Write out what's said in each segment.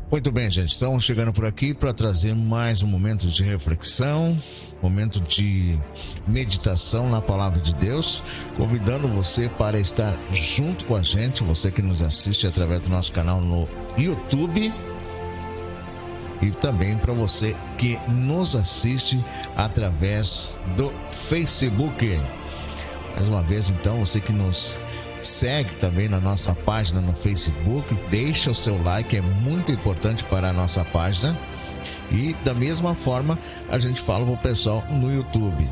Muito bem, gente, estamos chegando por aqui para trazer mais um momento de reflexão, momento de meditação na palavra de Deus, convidando você para estar junto com a gente, você que nos assiste através do nosso canal no YouTube e também para você que nos assiste através do Facebook. Mais uma vez, então, você que nos segue também na nossa página no Facebook, deixa o seu like, é muito importante para a nossa página. E da mesma forma a gente fala para o pessoal no YouTube,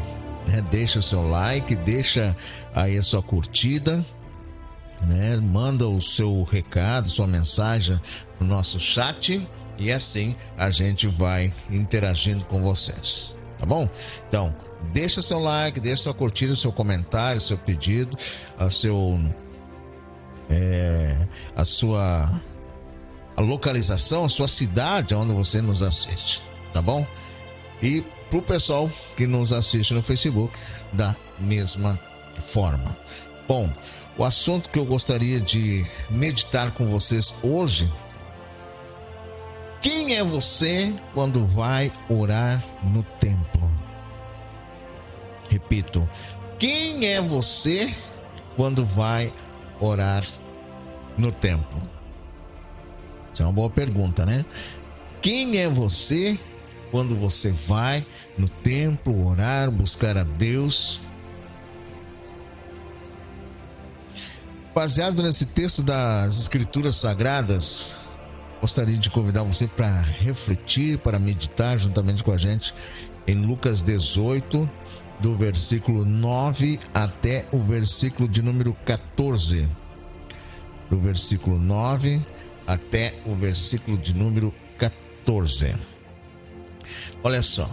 né? Deixa o seu like, deixa aí a sua curtida, né? Manda o seu recado, sua mensagem no nosso chat e assim a gente vai interagindo com vocês, tá bom? Então, deixa seu like, deixa sua curtida, seu comentário, seu pedido, a sua localização, a sua cidade onde você nos assiste, tá bom? E pro pessoal que nos assiste no Facebook, da mesma forma. Bom, o assunto que eu gostaria de meditar com vocês hoje: quem é você quando vai orar no templo? Repito, quem é você quando vai orar no templo? Isso é uma boa pergunta, né? Quem é você quando você vai no templo orar, buscar a Deus? Baseado nesse texto das Escrituras Sagradas, gostaria de convidar você para refletir, para meditar juntamente com a gente em Lucas 18, do versículo 9 até o versículo de número 14. Do versículo 9 até o versículo de número 14. Olha só.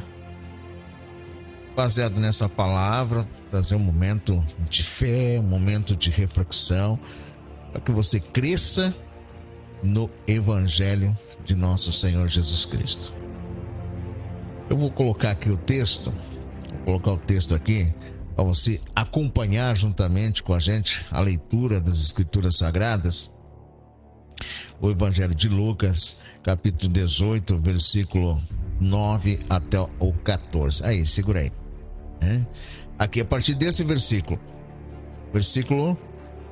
Baseado nessa palavra, trazer um momento de fé, um momento de reflexão, para que você cresça no Evangelho de nosso Senhor Jesus Cristo. Eu vou colocar aqui o texto, aqui para você acompanhar juntamente com a gente a leitura das Escrituras Sagradas. O Evangelho de Lucas, capítulo 18, versículo 9 até o 14. Aí, segura aí. Aqui, a partir desse versículo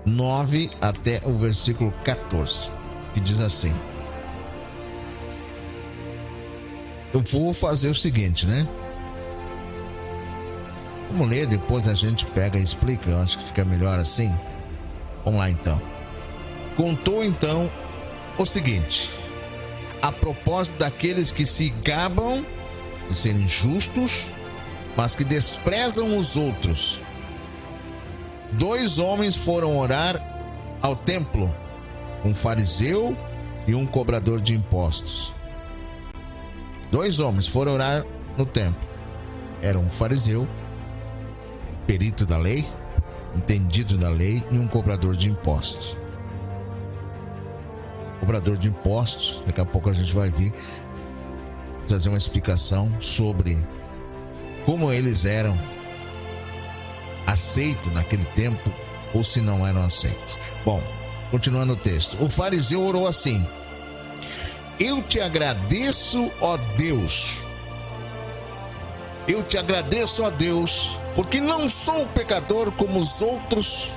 9 até o versículo 14, que diz assim. Eu vou fazer o seguinte, né? Vamos ler, depois a gente pega e explica. Eu acho que fica melhor assim. Vamos lá, então. Contou então o seguinte: a propósito daqueles que se gabam de serem justos, mas que desprezam os outros. 2 homens foram orar ao templo, um fariseu e um cobrador de impostos. 2 homens foram orar no templo. Era um fariseu, perito da lei, entendido da lei, e um cobrador de impostos. Cobrador de impostos, daqui a pouco a gente vai vir trazer uma explicação sobre como eles eram aceitos naquele tempo ou se não eram aceitos. Bom, continuando o texto. O fariseu orou assim: eu te agradeço, ó Deus. Eu te agradeço, ó Deus, porque não sou pecador como os outros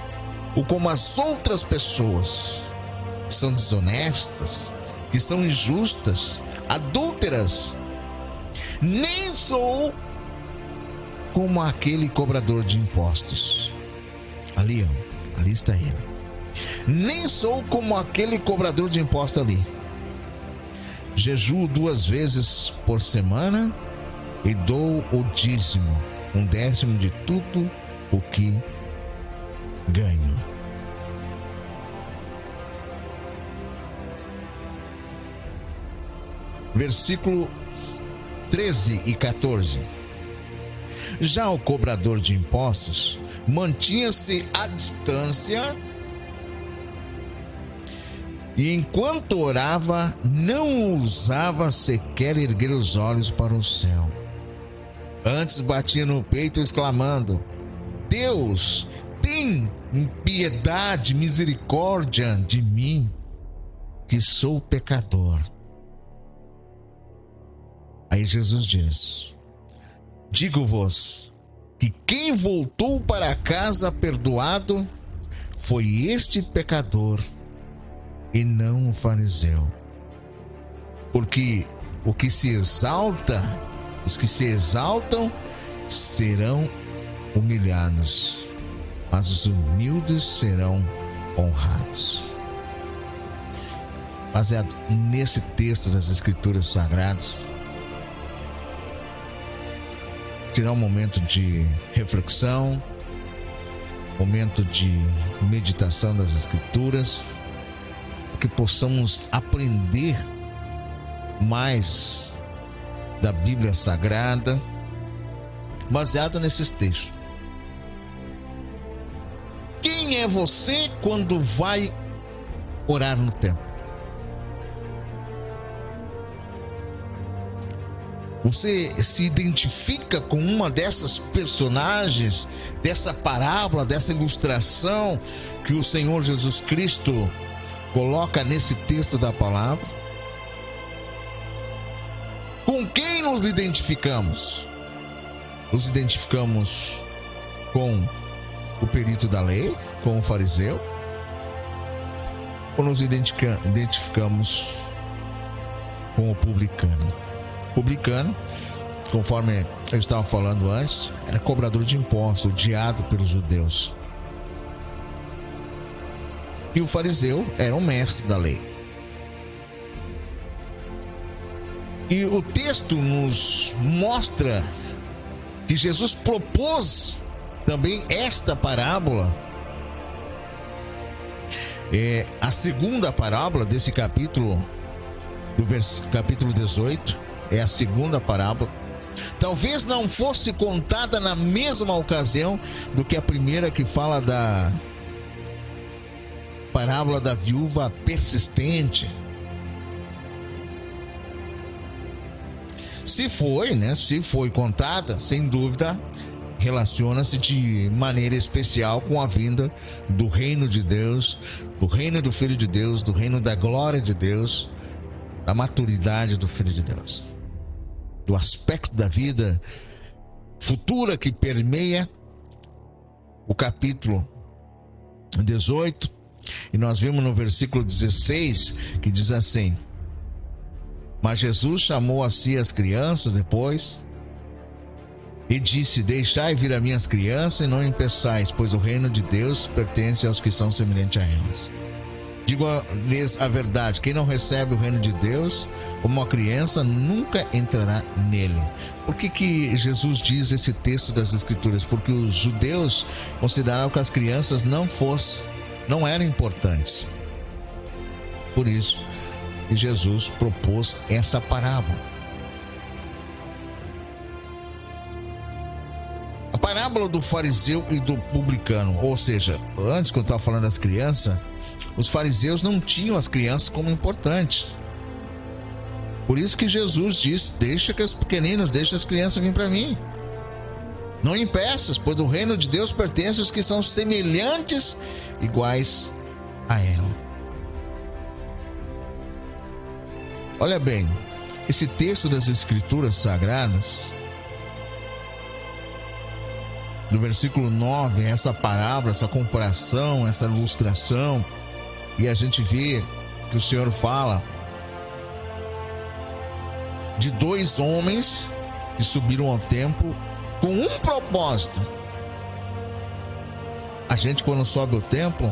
ou como as outras pessoas que são desonestas, que são injustas, adúlteras. Nem sou como aquele cobrador de impostos. Ali está ele. Nem sou como aquele cobrador de impostos ali. Jejuo 2 vezes por semana e dou o dízimo, 1/10 de tudo o que ganho. Versículo 13 e 14. Já o cobrador de impostos mantinha-se à distância e, enquanto orava, não ousava sequer erguer os olhos para o céu. Antes batia no peito exclamando: Deus, tem piedade, misericórdia de mim, que sou pecador. Aí Jesus diz: digo-vos que quem voltou para casa perdoado foi este pecador e não o fariseu. Porque os que se exaltam serão humilhados, mas os humildes serão honrados. Baseado nesse texto das Escrituras Sagradas, tirar um momento de reflexão, momento de meditação das Escrituras, que possamos aprender mais da Bíblia Sagrada, baseado nesses textos. Quem é você quando vai orar no templo? Você se identifica com uma dessas personagens, dessa parábola, dessa ilustração que o Senhor Jesus Cristo coloca nesse texto da palavra? Com quem nos identificamos? Nos identificamos com o perito da lei, com o fariseu? Ou nos identificamos com o publicano? Publicano, conforme eu estava falando antes, era cobrador de impostos, odiado pelos judeus. E o fariseu era um mestre da lei. E o texto nos mostra que Jesus propôs também esta parábola. A segunda parábola desse capítulo, capítulo 18, é a segunda parábola. Talvez não fosse contada na mesma ocasião do que a primeira, que fala da parábola da viúva persistente. Se foi contada, sem dúvida, relaciona-se de maneira especial com a vinda do reino de Deus, do reino do Filho de Deus, do reino da glória de Deus, da maturidade do Filho de Deus, do aspecto da vida futura que permeia o capítulo 18. E nós vimos no versículo 16 que diz assim: mas Jesus chamou a si as crianças depois e disse: deixai vir as minhas crianças e não impeçais, pois o reino de Deus pertence aos que são semelhantes a elas. Digo-lhes a verdade: quem não recebe o reino de Deus como uma criança nunca entrará nele. Por que Jesus diz esse texto das Escrituras? Porque os judeus consideravam que as crianças não eram importantes. Por isso que Jesus propôs essa parábola. A parábola do fariseu e do publicano, ou seja, antes que eu estava falando das crianças, os fariseus não tinham as crianças como importantes. Por isso que Jesus disse: deixa que os pequeninos, deixa as crianças virem para mim. Não impeças, pois o reino de Deus pertence aos que são semelhantes, iguais a ela. Olha bem, esse texto das Escrituras Sagradas, do versículo 9, essa parábola, essa comparação, essa ilustração, e a gente vê que o Senhor fala de dois homens que subiram ao templo com um propósito. A gente, quando sobe ao templo,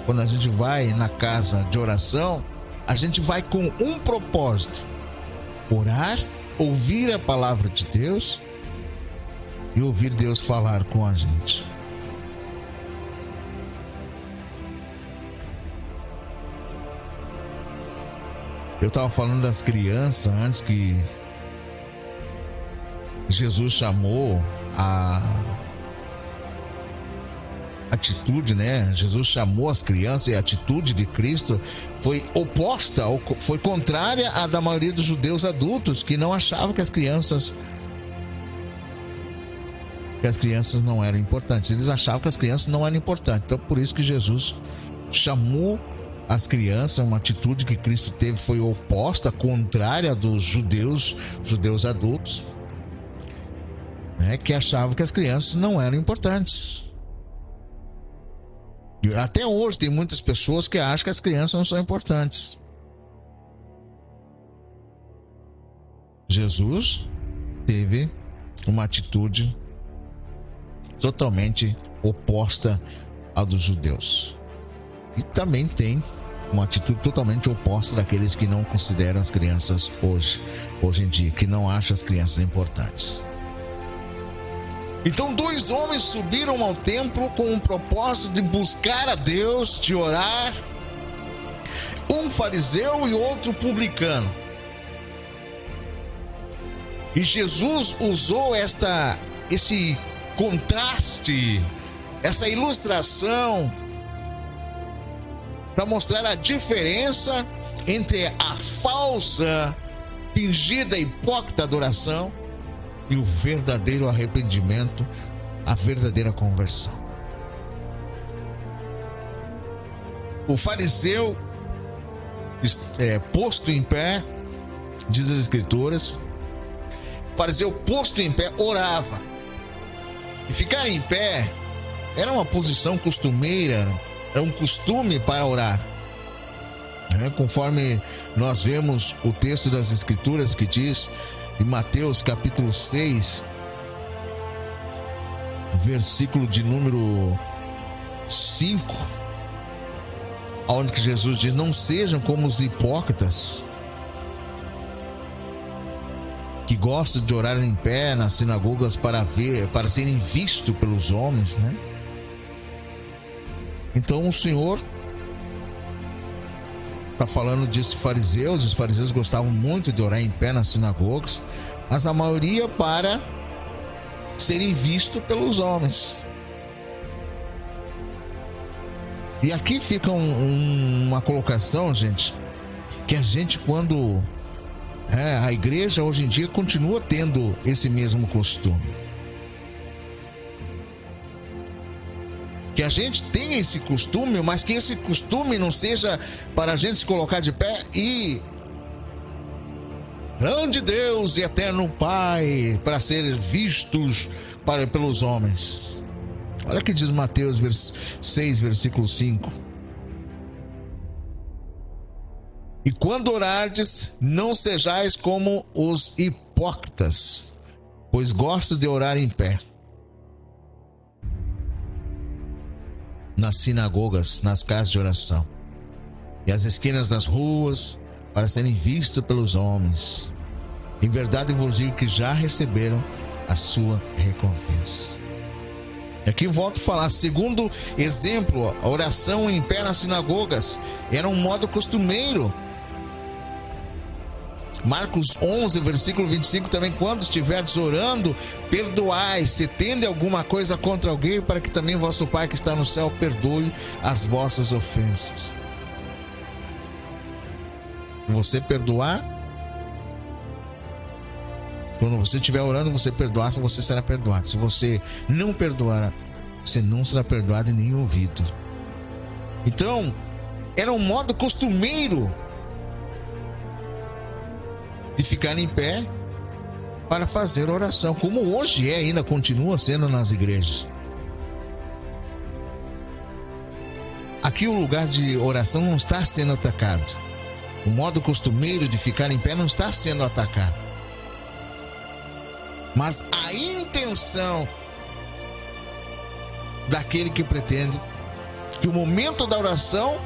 quando a gente vai na casa de oração, a gente vai com um propósito: orar, ouvir a palavra de Deus e ouvir Deus falar com a gente. Eu estava falando das crianças antes, que Jesus chamou a atitude, Jesus chamou as crianças, e a atitude de Cristo foi oposta, foi contrária à da maioria dos judeus adultos, que não achavam que as crianças não eram importantes. Eles achavam que as crianças não eram importantes. Então, por isso que Jesus chamou as crianças, uma atitude que Cristo teve foi oposta, contrária dos judeus adultos, né, que achavam que as crianças não eram importantes. E até hoje tem muitas pessoas que acham que as crianças não são importantes. Jesus teve uma atitude totalmente oposta à dos judeus. E também tem uma atitude totalmente oposta daqueles que não consideram as crianças hoje em dia, que não acham as crianças importantes. Então 2 homens subiram ao templo com o propósito de buscar a Deus, de orar, um fariseu e outro publicano. E Jesus usou esse contraste, essa ilustração, para mostrar a diferença entre a falsa, fingida, hipócrita adoração e o verdadeiro arrependimento, a verdadeira conversão. O fariseu, posto em pé, diz as Escrituras, o fariseu posto em pé orava. E ficar em pé era uma posição costumeira, era um costume para orar. Conforme nós vemos o texto das Escrituras que diz em Mateus capítulo 6, versículo de número 5, onde que Jesus diz: não sejam como os hipócritas, que gostam de orar em pé nas sinagogas para serem vistos pelos homens, né? Então o Senhor está falando disso fariseus. Os fariseus gostavam muito de orar em pé nas sinagogas, mas a maioria para serem vistos pelos homens. E aqui fica uma colocação, gente, que a gente, quando a igreja hoje em dia continua tendo esse mesmo costume, que a gente tem esse costume, mas que esse costume não seja para a gente se colocar de pé e grande Deus e eterno Pai, para ser vistos pelos homens. Olha o que diz Mateus 6, versículo 5. E quando orardes, não sejais como os hipócritas, pois gostam de orar em pé nas sinagogas, nas casas de oração e às esquinas das ruas, para serem vistos pelos homens. Em verdade vos digo que já receberam a sua recompensa. Aqui volto a falar, segundo exemplo, a oração em pé nas sinagogas era um modo costumeiro. Marcos 11, versículo 25 também: quando estiverdes orando, perdoai, se tende alguma coisa contra alguém, para que também vosso Pai que está no céu perdoe as vossas ofensas. Você perdoar, quando você estiver orando, você perdoar, você será perdoado. Se você não perdoar, você não será perdoado e nem ouvido. Então, era um modo costumeiro de ficar em pé para fazer oração, como hoje ainda continua sendo nas igrejas. Aqui o lugar de oração não está sendo atacado. O modo costumeiro de ficar em pé não está sendo atacado. Mas a intenção daquele que pretende que o momento da oração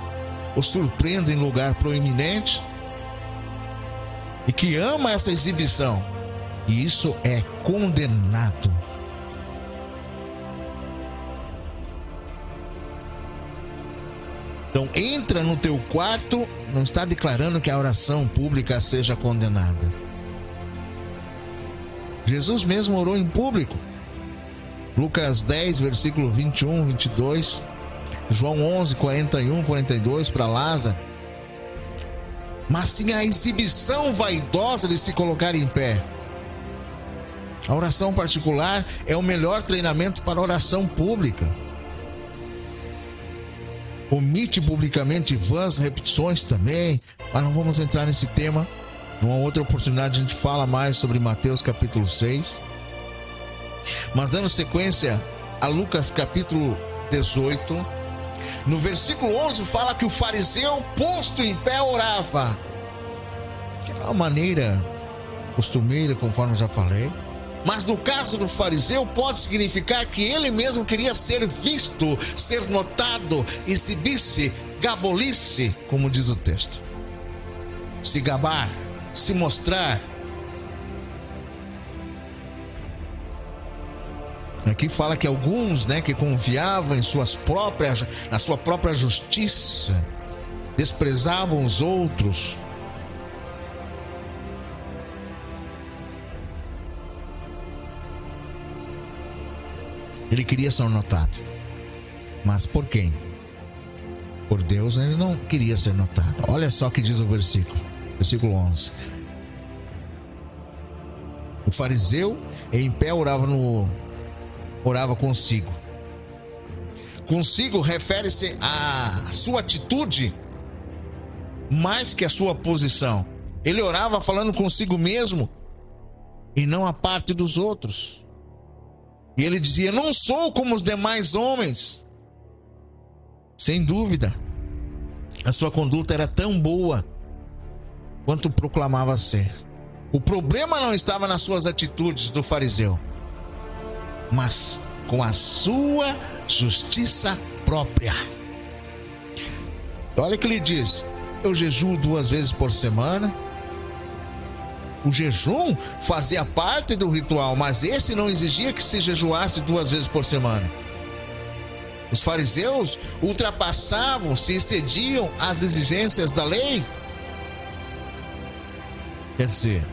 o surpreenda em lugar proeminente e que ama essa exibição, e isso é condenado. Então entra no teu quarto, não está declarando que a oração pública seja condenada. Jesus mesmo orou em público. Lucas 10, versículo 21, 22, João 11, 41, 42 para Lázaro. Mas sim a exibição vaidosa de se colocar em pé. A oração particular é o melhor treinamento para a oração pública. omite publicamente vãs repetições também, mas não vamos entrar nesse tema. Numa outra oportunidade a gente fala mais sobre Mateus capítulo 6. Mas dando sequência a Lucas capítulo 18, no versículo 11 fala que o fariseu posto em pé orava. Que é uma maneira costumeira, conforme eu já falei. Mas no caso do fariseu pode significar que ele mesmo queria ser visto, ser notado, exibir-se, gabolice, como diz o texto. Se gabar, se mostrar. Aqui fala que alguns, que confiavam na sua própria justiça, desprezavam os outros. Ele queria ser notado. Mas por quem? Por Deus ele não queria ser notado. Olha só o que diz o versículo 11. O fariseu em pé orava consigo. Consigo refere-se à sua atitude mais que à sua posição. Ele orava falando consigo mesmo e não a parte dos outros. E ele dizia: não sou como os demais homens. Sem dúvida, a sua conduta era tão boa quanto proclamava ser. O problema não estava nas suas atitudes do fariseu, mas com a sua justiça própria. Olha o que ele diz: eu jejuo 2 vezes por semana. O jejum fazia parte do ritual, mas esse não exigia que se jejuasse 2 vezes por semana. Os fariseus ultrapassavam, se excediam às exigências da lei. Quer dizer,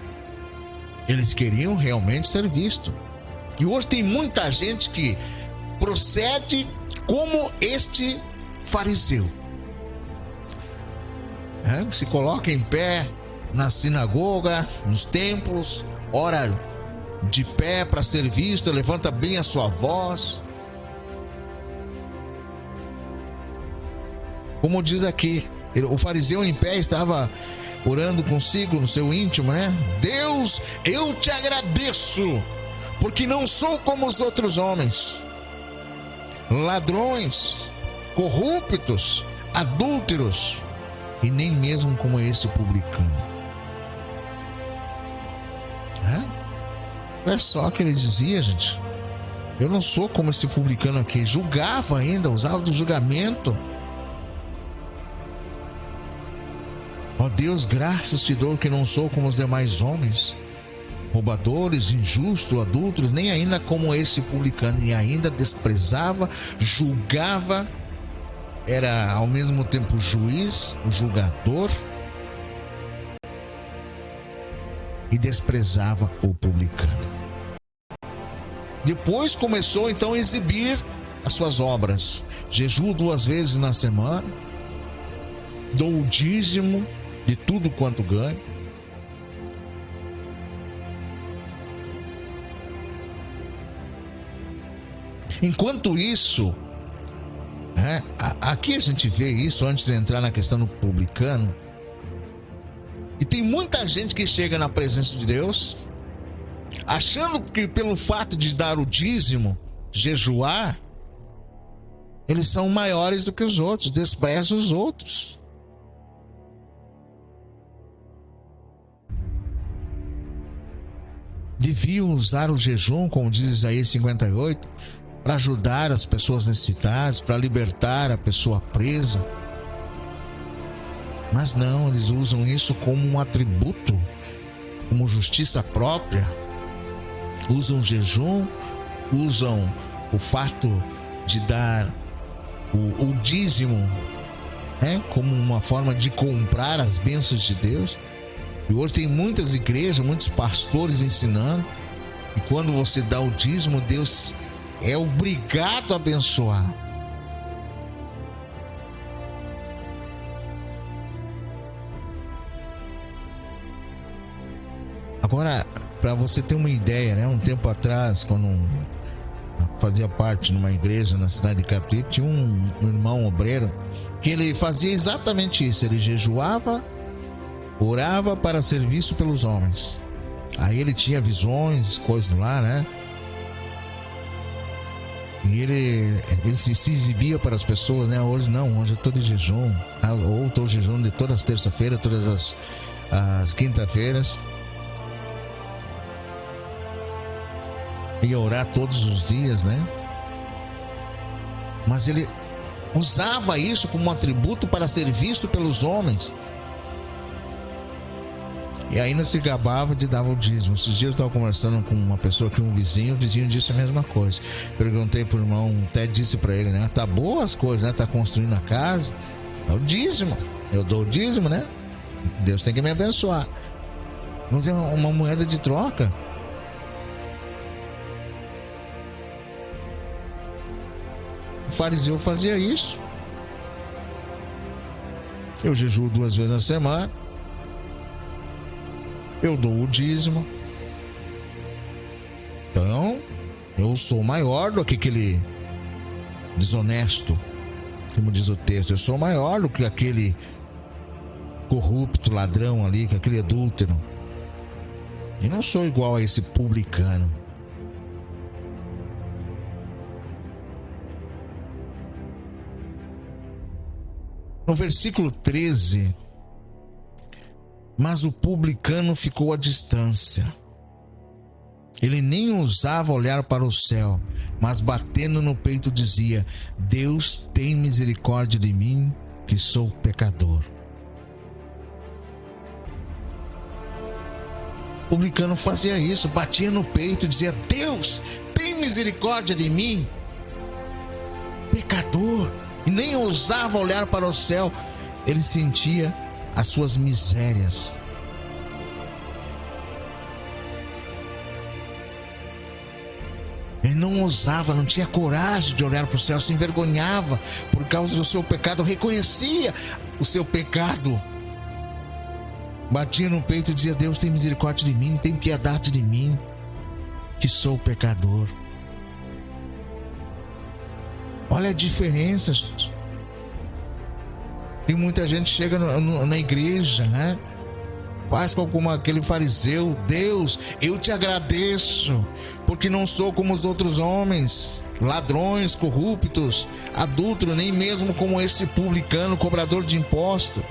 eles queriam realmente ser vistos. E hoje tem muita gente que procede como este fariseu. Se coloca em pé na sinagoga, nos templos, ora de pé para ser visto, levanta bem a sua voz. Como diz aqui, o fariseu em pé estava orando consigo no seu íntimo, Deus, eu te agradeço, porque não sou como os outros homens, ladrões, corruptos, adúlteros, e nem mesmo como esse publicano. Olha só o que ele dizia, gente. Eu não sou como esse publicano aqui. Julgava ainda, usava do julgamento. Ó Deus, graças te dou que não sou como os demais homens, roubadores, injustos, adúlteros, nem ainda como esse publicano. E ainda desprezava, julgava, era ao mesmo tempo juiz, o julgador, e desprezava o publicano. Depois começou então a exibir as suas obras. Jejuo 2 vezes na semana, dou o dízimo de tudo quanto ganho. Enquanto isso, aqui a gente vê isso antes de entrar na questão do publicano. E tem muita gente que chega na presença de Deus achando que pelo fato de dar o dízimo, jejuar, eles são maiores do que os outros, desprezam os outros. Deviam usar o jejum, como diz Isaías 58, para ajudar as pessoas necessitadas, para libertar a pessoa presa. Mas não, eles usam isso como um atributo, como justiça própria. Usam o jejum, usam o fato de dar o dízimo, como uma forma de comprar as bênçãos de Deus. E hoje tem muitas igrejas, muitos pastores ensinando que quando você dá o dízimo, Deus é obrigado a abençoar. Agora, para você ter uma ideia, um tempo atrás, quando fazia parte de uma igreja na cidade de Catuípe. Tinha um irmão obreiro que ele fazia exatamente isso. Ele jejuava, orava para ser visto pelos homens. Aí ele tinha visões, coisas lá, né? E ele se exibia para as pessoas, né? Hoje não, hoje eu estou de jejum. Ou estou de jejum de todas as terças-feiras, todas as quinta-feiras. Ia orar todos os dias, né? Mas ele usava isso como um atributo para ser visto pelos homens. E ainda se gabava de dar o dízimo. Esses dias eu estava conversando com uma pessoa aqui, um vizinho. O vizinho disse a mesma coisa. Perguntei pro irmão, até disse para ele, né? Tá boa as coisas, né? Tá construindo a casa. É o dízimo. Eu dou o dízimo, né? Deus tem que me abençoar. Mas é uma moeda de troca. O fariseu fazia isso. Eu jejuo 2 vezes na semana. Eu dou o dízimo. Então, eu sou maior do que aquele desonesto, como diz o texto. Eu sou maior do que aquele corrupto, ladrão ali, que aquele adúltero. E não sou igual a esse publicano. No versículo 13... Mas o publicano ficou à distância. Ele nem ousava olhar para o céu, mas batendo no peito dizia: Deus tem misericórdia de mim, que sou pecador. O publicano fazia isso, batia no peito e dizia: Deus tem misericórdia de mim, pecador. E nem ousava olhar para o céu. Ele sentia as suas misérias. Ele não ousava, não tinha coragem de olhar para o céu, se envergonhava por causa do seu pecado, reconhecia o seu pecado. Batia no peito e dizia: Deus tem misericórdia de mim, tem piedade de mim, que sou pecador. Olha a diferença, gente. Tem muita gente que chega na igreja, né? Faz como aquele fariseu: Deus, eu te agradeço, porque não sou como os outros homens, ladrões, corruptos, adúlteros, nem mesmo como esse publicano, cobrador de imposto.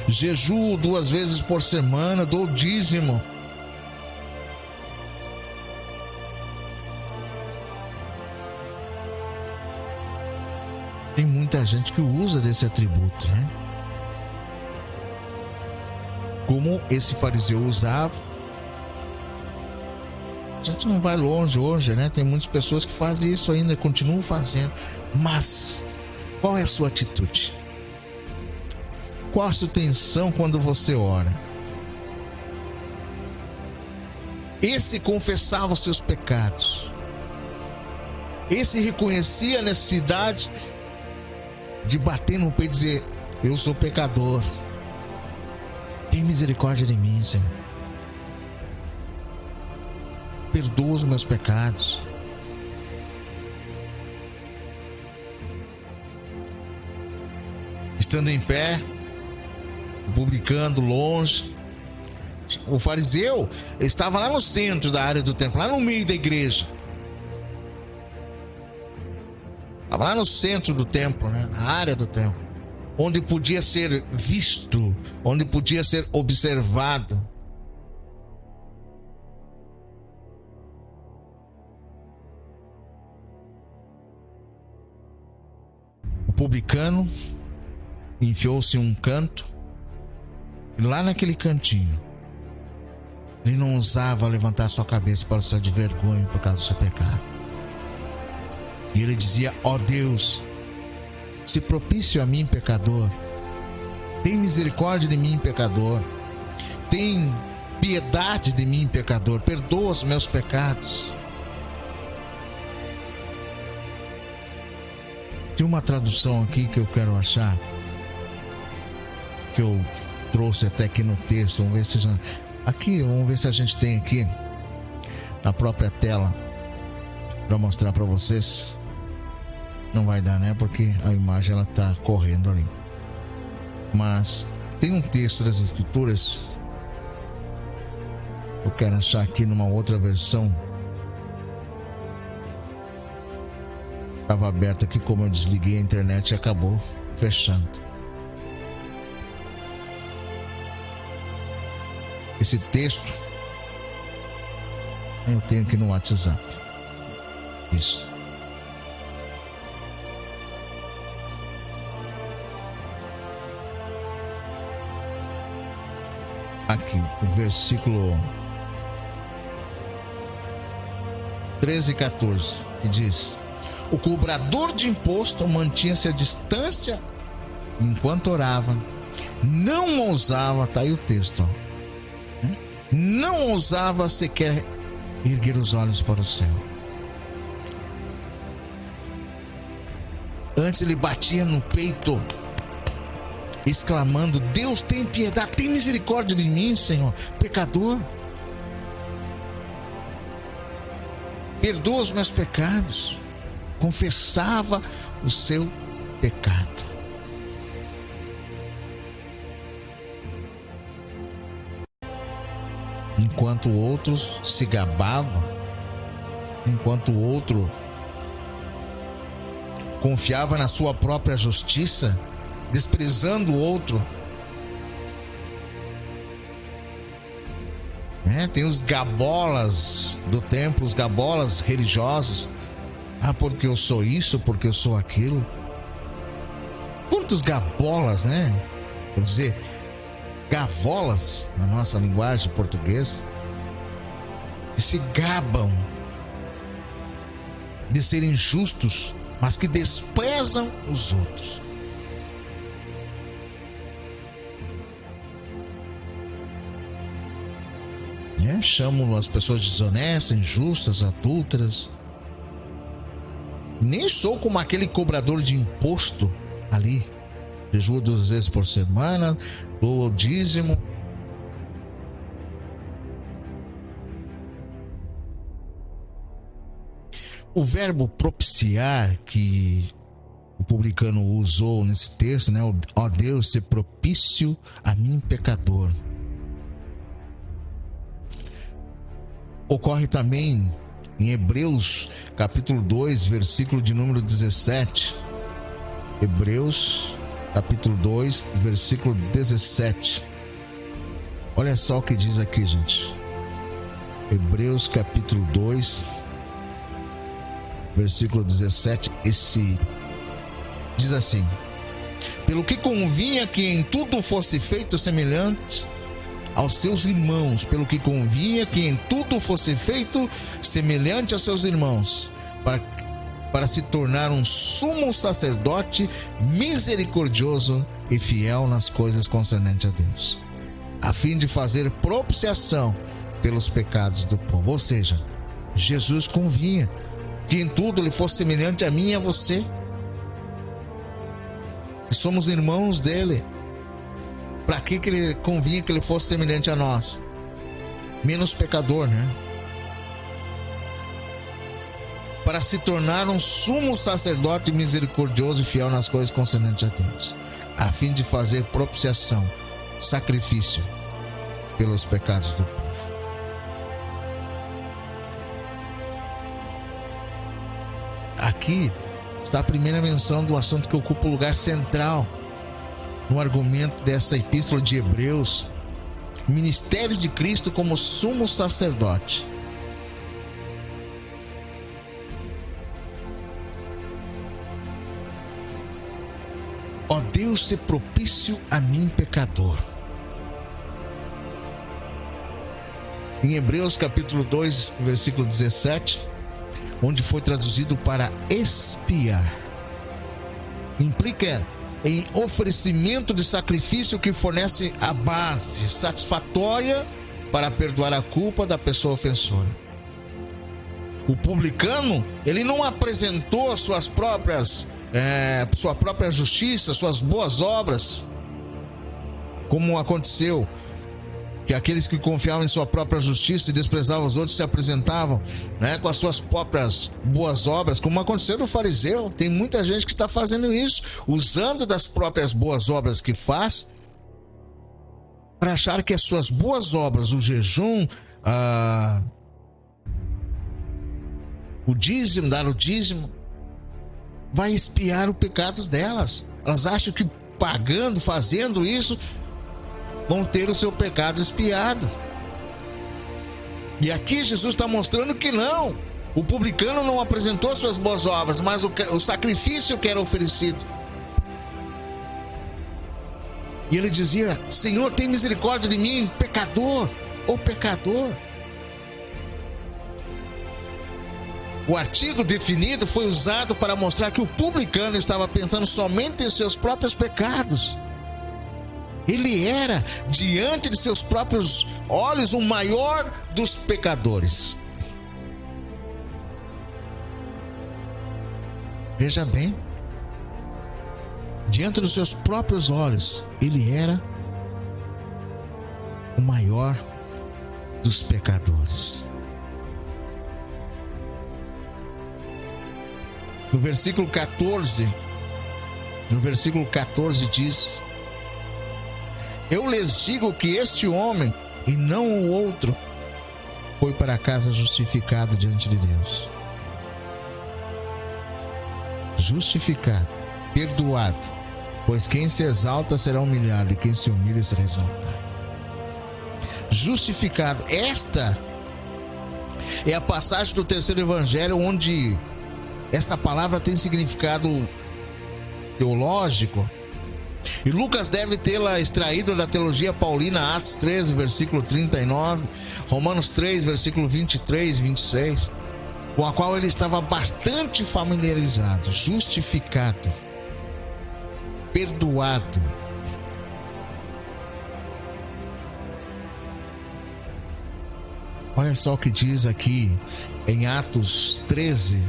Jejuo 2 vezes por semana, dou dízimo. Tem muita gente que usa desse atributo, né? Como esse fariseu usava. A gente não vai longe hoje, né? Tem muitas pessoas que fazem isso ainda, continuam fazendo. Mas qual é a sua atitude? Qual a sua intenção quando você ora? Esse confessava os seus pecados. Esse reconhecia a necessidade de bater no peito e dizer: eu sou pecador, tem misericórdia de mim, Senhor, perdoa os meus pecados. Estando em pé, publicando longe, o fariseu estava lá no centro da área do templo, lá no meio da igreja. Estava lá no centro do templo, né? Na área do templo, onde podia ser visto, onde podia ser observado. O publicano enfiou-se em um canto, e lá naquele cantinho, ele não ousava levantar sua cabeça para o céu de vergonha por causa do seu pecado. E ele dizia: ó Deus, se propício a mim, pecador, tem misericórdia de mim, pecador, tem piedade de mim, pecador, perdoa os meus pecados. Tem uma tradução aqui que eu quero achar, que eu trouxe até aqui no texto. Vamos ver se a gente tem aqui na própria tela. para mostrar para vocês. Não vai dar, né? Porque a imagem ela tá correndo ali. Mas tem um texto das Escrituras. Eu quero achar aqui numa outra versão. Estava aberto aqui, como eu desliguei a internet e acabou fechando. Esse texto eu tenho aqui no WhatsApp. Isso. Aqui, o versículo 13 e 14, que diz: o cobrador de imposto mantinha-se à distância enquanto orava. Não ousava, tá aí o texto, ó, né? Não ousava sequer erguer os olhos para o céu. Antes ele batia no peito, exclamando: Deus, tem piedade, tem misericórdia de mim, Senhor, pecador. Perdoa os meus pecados. Confessava o seu pecado. Enquanto o outro se gabava, enquanto o outro confiava na sua própria justiça, desprezando o outro. Tem os gabolas do templo, os gabolas religiosos. Ah, porque eu sou isso, porque eu sou aquilo. Quantos gabolas, né? Vou dizer, gavolas na nossa linguagem portuguesa, que se gabam de serem justos, mas que desprezam os outros. Chamam as pessoas desonestas, injustas, adúlteras. Nem sou como aquele cobrador de imposto ali. Jejua 2 vezes por semana, doa o dízimo. O verbo propiciar que o publicano usou nesse texto, né? Ó Deus, ser propício a mim, pecador. Ocorre também em Hebreus capítulo 2, versículo de número 17. Hebreus capítulo 2, versículo 17. Olha só o que diz aqui, gente. Hebreus capítulo 2, versículo 17. Esse diz assim: pelo que convinha que em tudo fosse feito semelhante aos seus irmãos, pelo que convinha que em tudo fosse feito semelhante aos seus irmãos, para se tornar um sumo sacerdote misericordioso e fiel nas coisas concernentes a Deus, a fim de fazer propiciação pelos pecados do povo. Ou seja, Jesus convinha que em tudo ele fosse semelhante a mim e a você. Somos irmãos dele. Para que ele convinha que ele fosse semelhante a nós? Menos pecador, né? Para se tornar um sumo sacerdote misericordioso e fiel nas coisas concernentes a Deus, a fim de fazer propiciação, sacrifício pelos pecados do povo. Aqui está a primeira menção do assunto que ocupa o lugar central no argumento dessa epístola de Hebreus: o ministério de Cristo como sumo sacerdote. Ó Deus, ser propício a mim, pecador. Em Hebreus capítulo 2, versículo 17, onde foi traduzido para expiar, implica em oferecimento de sacrifício que fornece a base satisfatória para perdoar a culpa da pessoa ofensora. O publicano, ele não apresentou sua própria justiça, suas boas obras, como aconteceu que aqueles que confiavam em sua própria justiça e desprezavam os outros se apresentavam, né, com as suas próprias boas obras, como aconteceu no fariseu. Tem muita gente que está fazendo isso, usando das próprias boas obras que faz, para achar que as suas boas obras, o jejum, o dízimo, dar o dízimo, vai expiar os pecados delas. Elas acham que pagando, fazendo isso, vão ter o seu pecado expiado. E aqui Jesus está mostrando que não. O publicano não apresentou suas boas obras, mas o sacrifício que era oferecido. E ele dizia: Senhor, tem misericórdia de mim, pecador, ou pecador. O artigo definido foi usado para mostrar que o publicano estava pensando somente em seus próprios pecados. Ele era, diante de seus próprios olhos, o maior dos pecadores. Veja bem, diante dos seus próprios olhos, ele era o maior dos pecadores. No versículo 14 diz: eu lhes digo que este homem, e não o outro, foi para casa justificado diante de Deus. Justificado, perdoado, pois quem se exalta será humilhado, e quem se humilha será exaltado. Justificado, esta é a passagem do terceiro evangelho onde esta palavra tem significado teológico. E Lucas deve tê-la extraído da teologia paulina, Atos 13, versículo 39, Romanos 3, versículo 23 e 26, com a qual ele estava bastante familiarizado. Justificado, perdoado. Olha só o que diz aqui em Atos 13,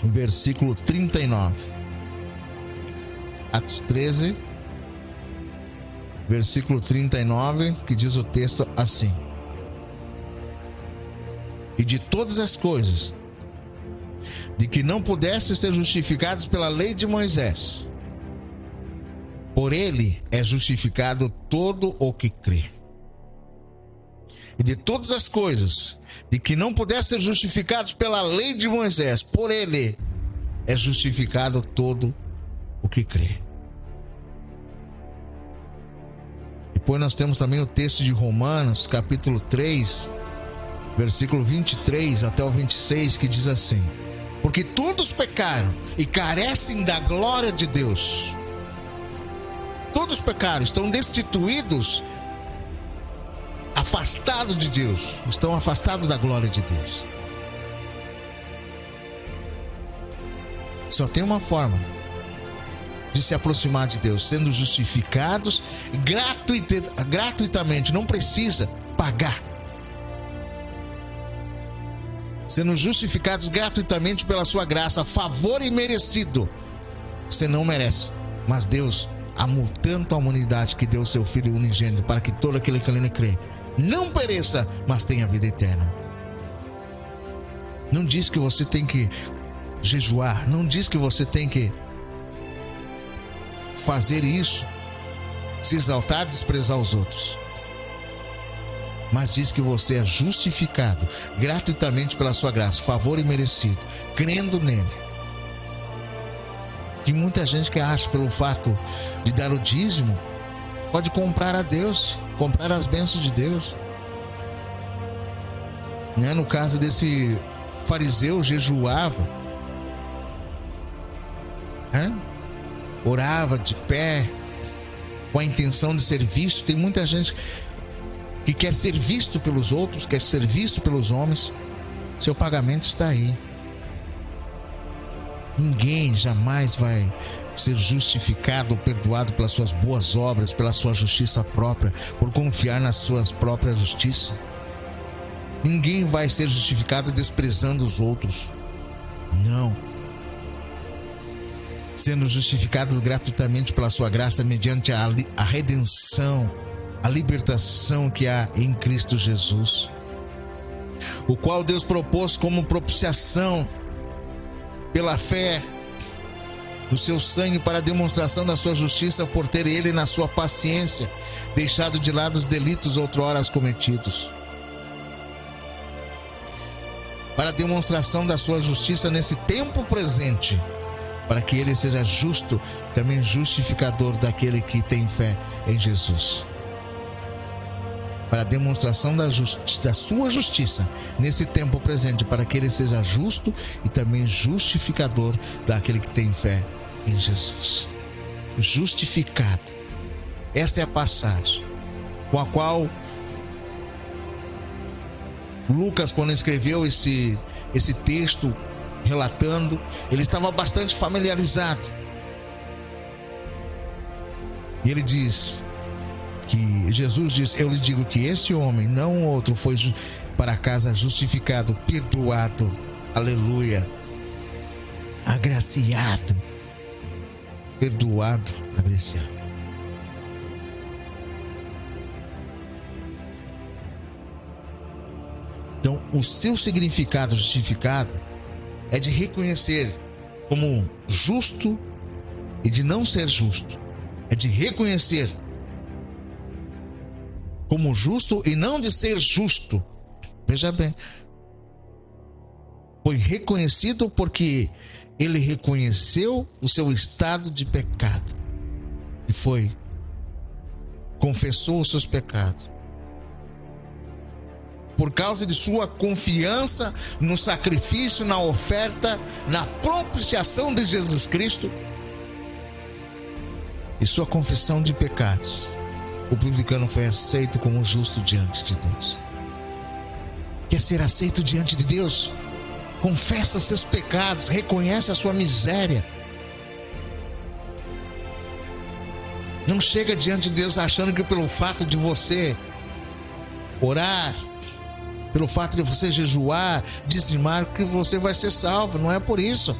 versículo 39. Atos 13, versículo 39, que diz o texto assim: e de todas as coisas de que não pudessem ser justificados pela lei de Moisés, por ele é justificado todo o que crê. E de todas as coisas de que não pudessem ser justificados pela lei de Moisés, por ele é justificado todo o que crê. Depois nós temos também o texto de Romanos, capítulo 3, versículo 23 até o 26, que diz assim: porque todos pecaram e carecem da glória de Deus. Todos pecaram, estão destituídos, afastados de Deus, estão afastados da glória de Deus. Só tem uma forma de se aproximar de Deus: sendo justificados gratuitamente, não precisa pagar. Sendo justificados gratuitamente pela sua graça, favor imerecido. Você não merece, mas Deus amou tanto a humanidade que deu o seu Filho unigênito, para que todo aquele que nele crê não pereça, mas tenha vida eterna. Não diz que você tem que jejuar, não diz que você tem que fazer isso, se exaltar, desprezar os outros, mas diz que você é justificado gratuitamente pela sua graça, favor imerecido, crendo nele. Tem muita gente que acha, pelo fato de dar o dízimo, pode comprar a Deus, comprar as bênçãos de Deus, né? No caso desse fariseu, jejuava, né? Orava de pé, com a intenção de ser visto. Tem muita gente que quer ser visto pelos outros, quer ser visto pelos homens. Seu pagamento está aí. Ninguém jamais vai ser justificado ou perdoado pelas suas boas obras, pela sua justiça própria, por confiar na sua própria justiça. Ninguém vai ser justificado desprezando os outros. Não. sendo justificados gratuitamente pela sua graça mediante a redenção, a libertação que há em Cristo Jesus, o qual Deus propôs como propiciação pela fé do seu sangue para a demonstração da sua justiça, por ter ele na sua paciência deixado de lado os delitos outrora cometidos, para a demonstração da sua justiça nesse tempo presente, para que ele seja justo, também justificador daquele que tem fé em Jesus. Para a demonstração da sua justiça nesse tempo presente, para que ele seja justo e também justificador daquele que tem fé em Jesus. Justificado. Esta é a passagem com a qual Lucas, quando escreveu esse texto relatando, ele estava bastante familiarizado. E ele diz que Jesus diz: eu lhe digo que esse homem, não outro, foi para casa justificado, perdoado, aleluia, agraciado, perdoado, agraciado. Então, o seu significado justificado é de reconhecer como justo e de não ser justo. É de reconhecer como justo e não de ser justo. Veja bem, foi reconhecido porque ele reconheceu o seu estado de pecado e confessou os seus pecados. Por causa de sua confiança no sacrifício, na oferta, na propiciação de Jesus Cristo e sua confissão de pecados, o publicano foi aceito como justo diante de Deus. Quer ser aceito diante de Deus? Confessa seus pecados, reconhece a sua miséria. Não chega diante de Deus achando que pelo fato de você orar, pelo fato de você jejuar, dizimar, que você vai ser salvo. Não é por isso.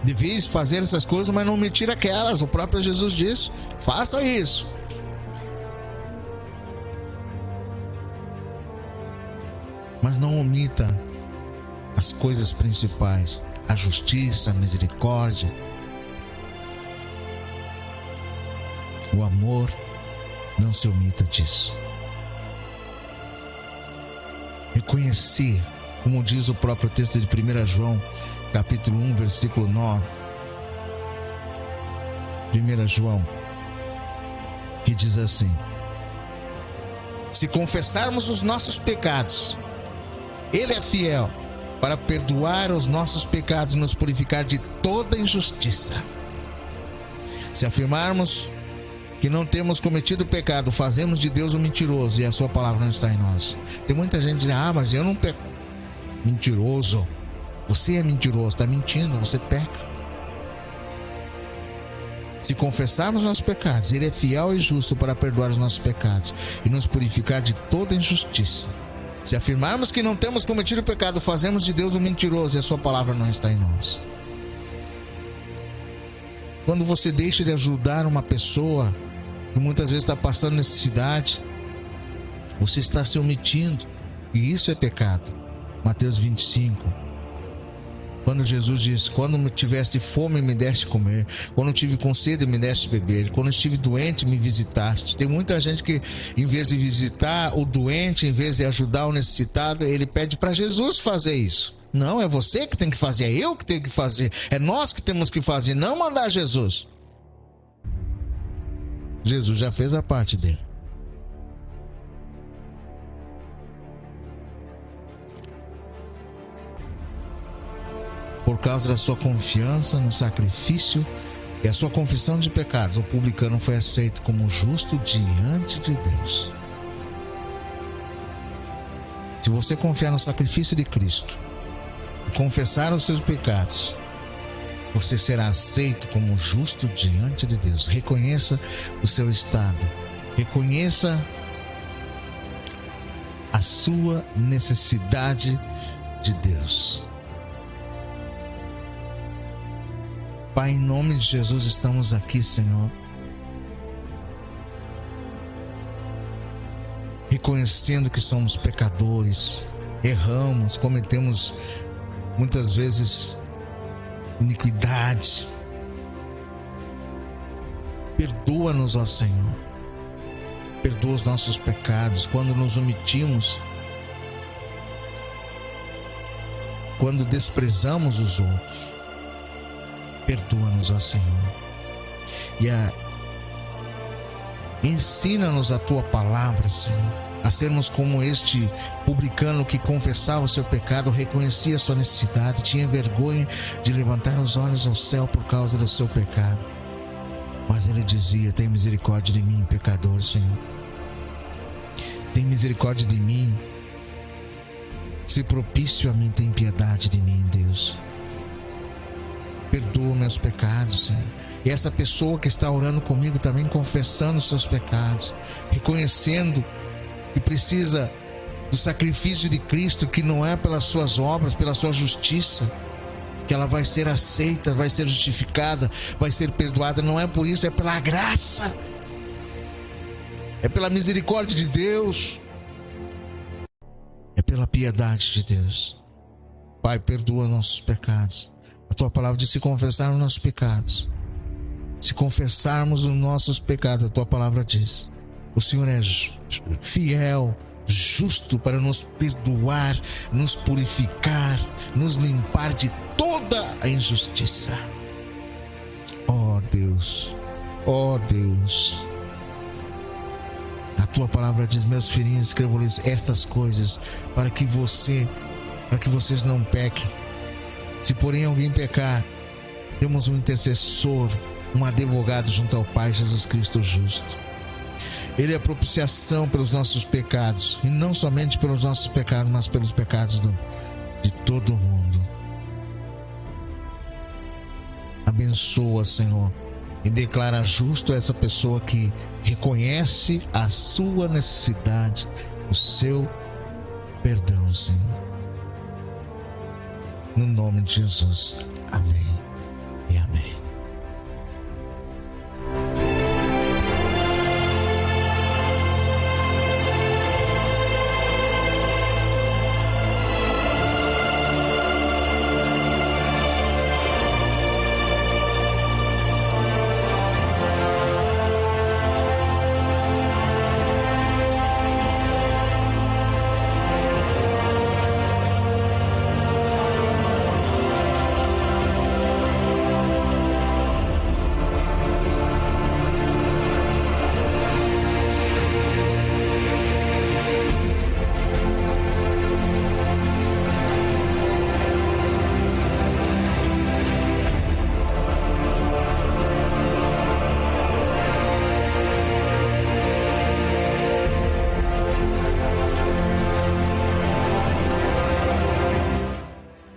Deveis fazer essas coisas, mas não omitir aquelas. O próprio Jesus disse: faça isso. Mas não omita as coisas principais: a justiça, a misericórdia, o amor. Não se omita disso. Reconhecer, como diz o próprio texto de 1 João, capítulo 1, versículo 9. 1 João, que diz assim: se confessarmos os nossos pecados, Ele é fiel para perdoar os nossos pecados e nos purificar de toda injustiça. Se afirmarmos que não temos cometido pecado, fazemos de Deus um mentiroso e a sua palavra não está em nós. Tem muita gente dizendo: mas eu não peco. Mentiroso. Você é mentiroso, está mentindo, você peca. Se confessarmos nossos pecados, Ele é fiel e justo para perdoar os nossos pecados e nos purificar de toda injustiça. Se afirmarmos que não temos cometido pecado, fazemos de Deus um mentiroso e a sua palavra não está em nós. Quando você deixa de ajudar uma pessoa que muitas vezes está passando necessidade, você está se omitindo, e isso é pecado. Mateus 25, quando Jesus diz: quando tiveste fome, me deste comer; quando tive com sede, me deste beber; quando estive doente, me visitaste. Tem muita gente que, em vez de visitar o doente, em vez de ajudar o necessitado, ele pede para Jesus fazer isso. Não, é você que tem que fazer, é eu que tenho que fazer, é nós que temos que fazer, não mandar Jesus. Jesus já fez a parte dele. Por causa da sua confiança no sacrifício e a sua confissão de pecados, o publicano foi aceito como justo diante de Deus. Se você confiar no sacrifício de Cristo e confessar os seus pecados, você será aceito como justo diante de Deus. Reconheça o seu estado. Reconheça a sua necessidade de Deus. Pai, em nome de Jesus, estamos aqui, Senhor, reconhecendo que somos pecadores, erramos, cometemos muitas vezes iniquidade. Perdoa-nos, ó Senhor. Perdoa os nossos pecados quando nos omitimos, quando desprezamos os outros. Perdoa-nos, ó Senhor. Ensina-nos a tua palavra, Senhor, a sermos como este publicano que confessava o seu pecado, reconhecia a sua necessidade, tinha vergonha de levantar os olhos ao céu por causa do seu pecado. Mas ele dizia: tem misericórdia de mim, pecador, Senhor. Tem misericórdia de mim. Se propício a mim, tem piedade de mim, Deus. Perdoa meus pecados, Senhor. E essa pessoa que está orando comigo também confessando os seus pecados, reconhecendo que precisa do sacrifício de Cristo, que não é pelas suas obras, pela sua justiça, que ela vai ser aceita, vai ser justificada, vai ser perdoada. Não é por isso, é pela graça, é pela misericórdia de Deus, é pela piedade de Deus. Pai, perdoa nossos pecados. A tua palavra diz: se confessarmos nossos pecados, se confessarmos os nossos pecados, a tua palavra diz, o Senhor é fiel, justo para nos perdoar, nos purificar, nos limpar de toda a injustiça. Ó Deus, ó Deus, a tua palavra diz: meus filhinhos, escrevo-lhes estas coisas para que vocês não pequem. Se porém alguém pecar, temos um intercessor, um advogado junto ao Pai, Jesus Cristo justo. Ele é a propiciação pelos nossos pecados, e não somente pelos nossos pecados, mas pelos pecados de todo o mundo. Abençoa, Senhor, e declara justo essa pessoa que reconhece a sua necessidade, o seu perdão, Senhor. No nome de Jesus, amém e amém.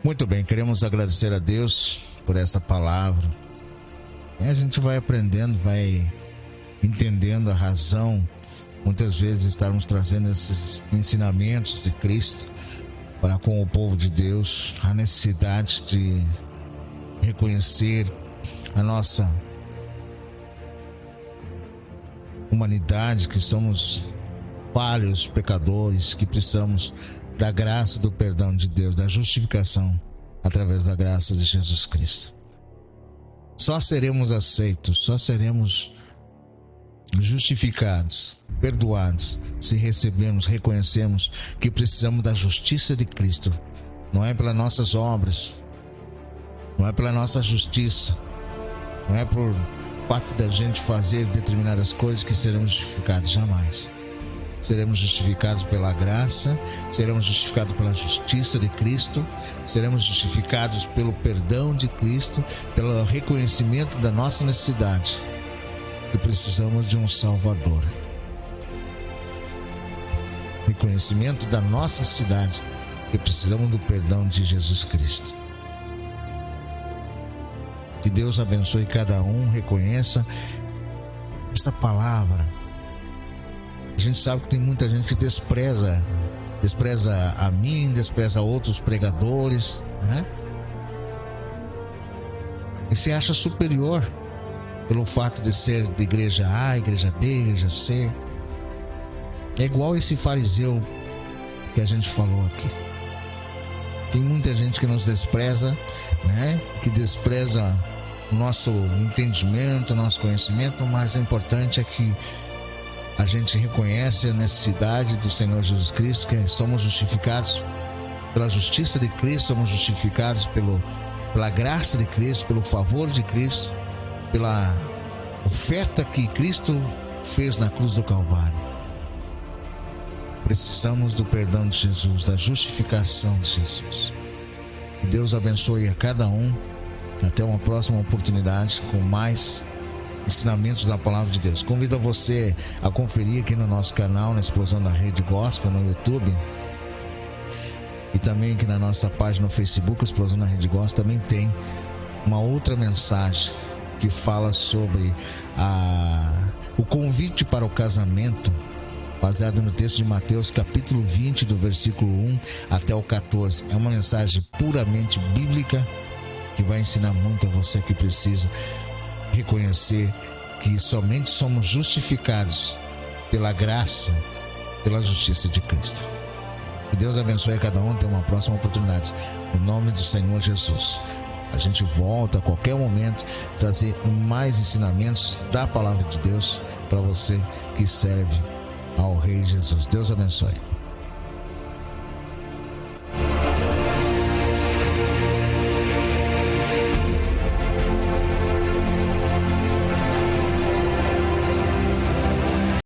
Muito bem, queremos agradecer a Deus por essa palavra. E a gente vai aprendendo, vai entendendo a razão, muitas vezes estarmos trazendo esses ensinamentos de Cristo para com o povo de Deus, a necessidade de reconhecer a nossa humanidade, que somos falhos, pecadores, que precisamos da graça, do perdão de Deus, da justificação através da graça de Jesus Cristo. Só seremos aceitos, só seremos justificados, perdoados, se recebermos, reconhecemos que precisamos da justiça de Cristo. Não é pelas nossas obras, não é pela nossa justiça, não é por fato da gente fazer determinadas coisas que seremos justificados, jamais. Seremos justificados pela graça, seremos justificados pela justiça de Cristo, seremos justificados pelo perdão de Cristo, pelo reconhecimento da nossa necessidade, que precisamos de um Salvador. Reconhecimento da nossa necessidade, que precisamos do perdão de Jesus Cristo. Que Deus abençoe cada um, reconheça essa palavra. A gente sabe que tem muita gente que despreza a mim, despreza outros pregadores, né? e se acha superior pelo fato de ser de igreja A, igreja B, igreja C. É igual esse fariseu que a gente falou aqui. Tem muita gente que nos despreza, né? Que despreza o nosso entendimento, o nosso conhecimento, mas o importante é que a gente reconhece a necessidade do Senhor Jesus Cristo, que somos justificados pela justiça de Cristo, somos justificados pela graça de Cristo, pelo favor de Cristo, pela oferta que Cristo fez na cruz do Calvário. Precisamos do perdão de Jesus, da justificação de Jesus. Que Deus abençoe a cada um. Até uma próxima oportunidade com mais ensinamentos da Palavra de Deus. Convido você a conferir aqui no nosso canal, na Explosão da Rede Gospel, no YouTube. E também aqui na nossa página no Facebook, Explosão da Rede Gospel, também tem uma outra mensagem que fala sobre o convite para o casamento, baseado no texto de Mateus, capítulo 20, do versículo 1 até o 14. É uma mensagem puramente bíblica que vai ensinar muito a você que precisa reconhecer que somente somos justificados pela graça, pela justiça de Cristo. Que Deus abençoe a cada um. Até uma próxima oportunidade. Em nome do Senhor Jesus. A gente volta a qualquer momento trazer mais ensinamentos da Palavra de Deus para você que serve ao Rei Jesus. Deus abençoe.